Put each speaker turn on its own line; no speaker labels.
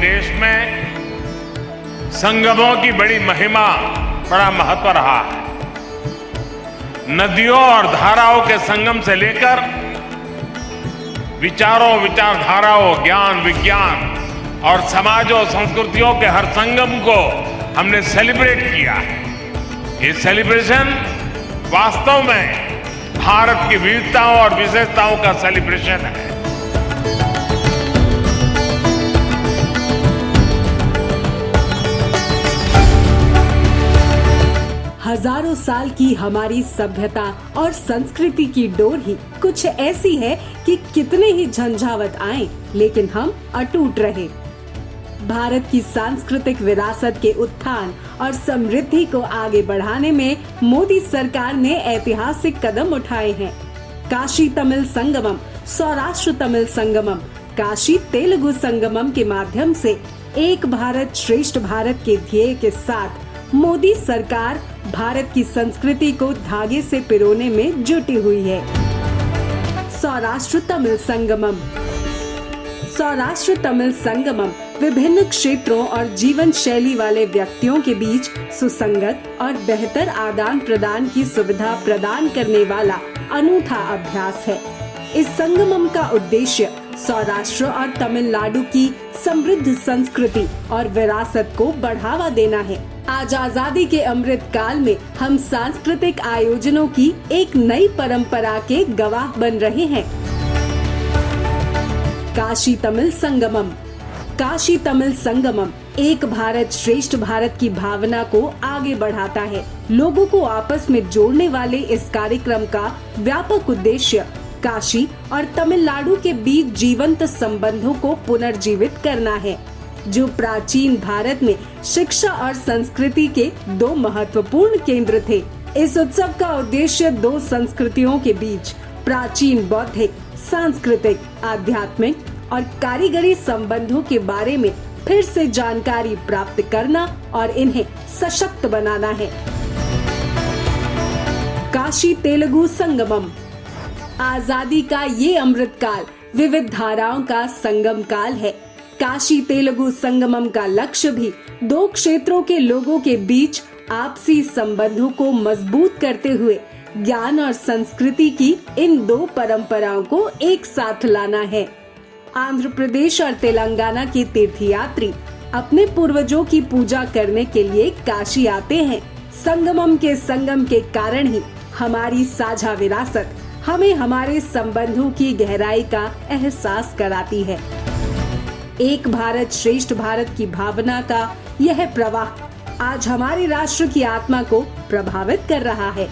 देश में संगमों की बड़ी महिमा, बड़ा महत्व रहा है। नदियों और धाराओं के संगम से लेकर विचारों, विचारधाराओं, ज्ञान, विज्ञान और समाजों, संस्कृतियों के हर संगम को हमने सेलिब्रेट किया है। ये सेलिब्रेशन वास्तव में भारत की विविधताओं और विशेषताओं का सेलिब्रेशन है।
हजारों साल की हमारी सभ्यता और संस्कृति की डोर ही कुछ ऐसी है कि कितने ही झंझावत आए लेकिन हम अटूट रहे। भारत की सांस्कृतिक विरासत के उत्थान और समृद्धि को आगे बढ़ाने में मोदी सरकार ने ऐतिहासिक कदम उठाए हैं। काशी तमिल संगमम, सौराष्ट्र तमिल संगमम, काशी तेलुगु संगमम के माध्यम से एक भारत श्रेष्ठ भारत के ध्येय के साथ मोदी सरकार भारत की संस्कृति को धागे से पिरोने में जुटी हुई है। सौराष्ट्र तमिल संगमम। सौराष्ट्र तमिल संगमम विभिन्न क्षेत्रों और जीवन शैली वाले व्यक्तियों के बीच सुसंगत और बेहतर आदान प्रदान की सुविधा प्रदान करने वाला अनूठा अभ्यास है। इस संगमम का उद्देश्य सौराष्ट्र और तमिलनाडु की समृद्ध संस्कृति और विरासत को बढ़ावा देना है। आज आजादी के अमृत काल में हम सांस्कृतिक आयोजनों की एक नई परंपरा के गवाह बन रहे हैं। काशी तमिल संगमम। काशी तमिल संगमम एक भारत श्रेष्ठ भारत की भावना को आगे बढ़ाता है। लोगों को आपस में जोड़ने वाले इस कार्यक्रम का व्यापक उद्देश्य काशी और तमिलनाडु के बीच जीवंत संबंधों को पुनर्जीवित करना है, जो प्राचीन भारत में शिक्षा और संस्कृति के दो महत्वपूर्ण केंद्र थे। इस उत्सव का उद्देश्य दो संस्कृतियों के बीच प्राचीन बौद्धिक, सांस्कृतिक, आध्यात्मिक और कारीगरी संबंधों के बारे में फिर से जानकारी प्राप्त करना और इन्हें सशक्त बनाना है। काशी तेलुगु संगमम। आजादी का ये अमृत काल विविध धाराओं का संगम काल है। काशी तेलुगु संगमम का लक्ष्य भी दो क्षेत्रों के लोगों के बीच आपसी संबंधों को मजबूत करते हुए ज्ञान और संस्कृति की इन दो परंपराओं को एक साथ लाना है। आंध्र प्रदेश और तेलंगाना के तीर्थयात्री अपने पूर्वजों की पूजा करने के लिए काशी आते हैं। संगमम के संगम के कारण ही हमारी साझा विरासत हमें हमारे संबंधों की गहराई का एहसास कराती है। एक भारत श्रेष्ठ भारत की भावना का यह प्रवाह आज हमारे राष्ट्र की आत्मा को प्रभावित कर रहा है।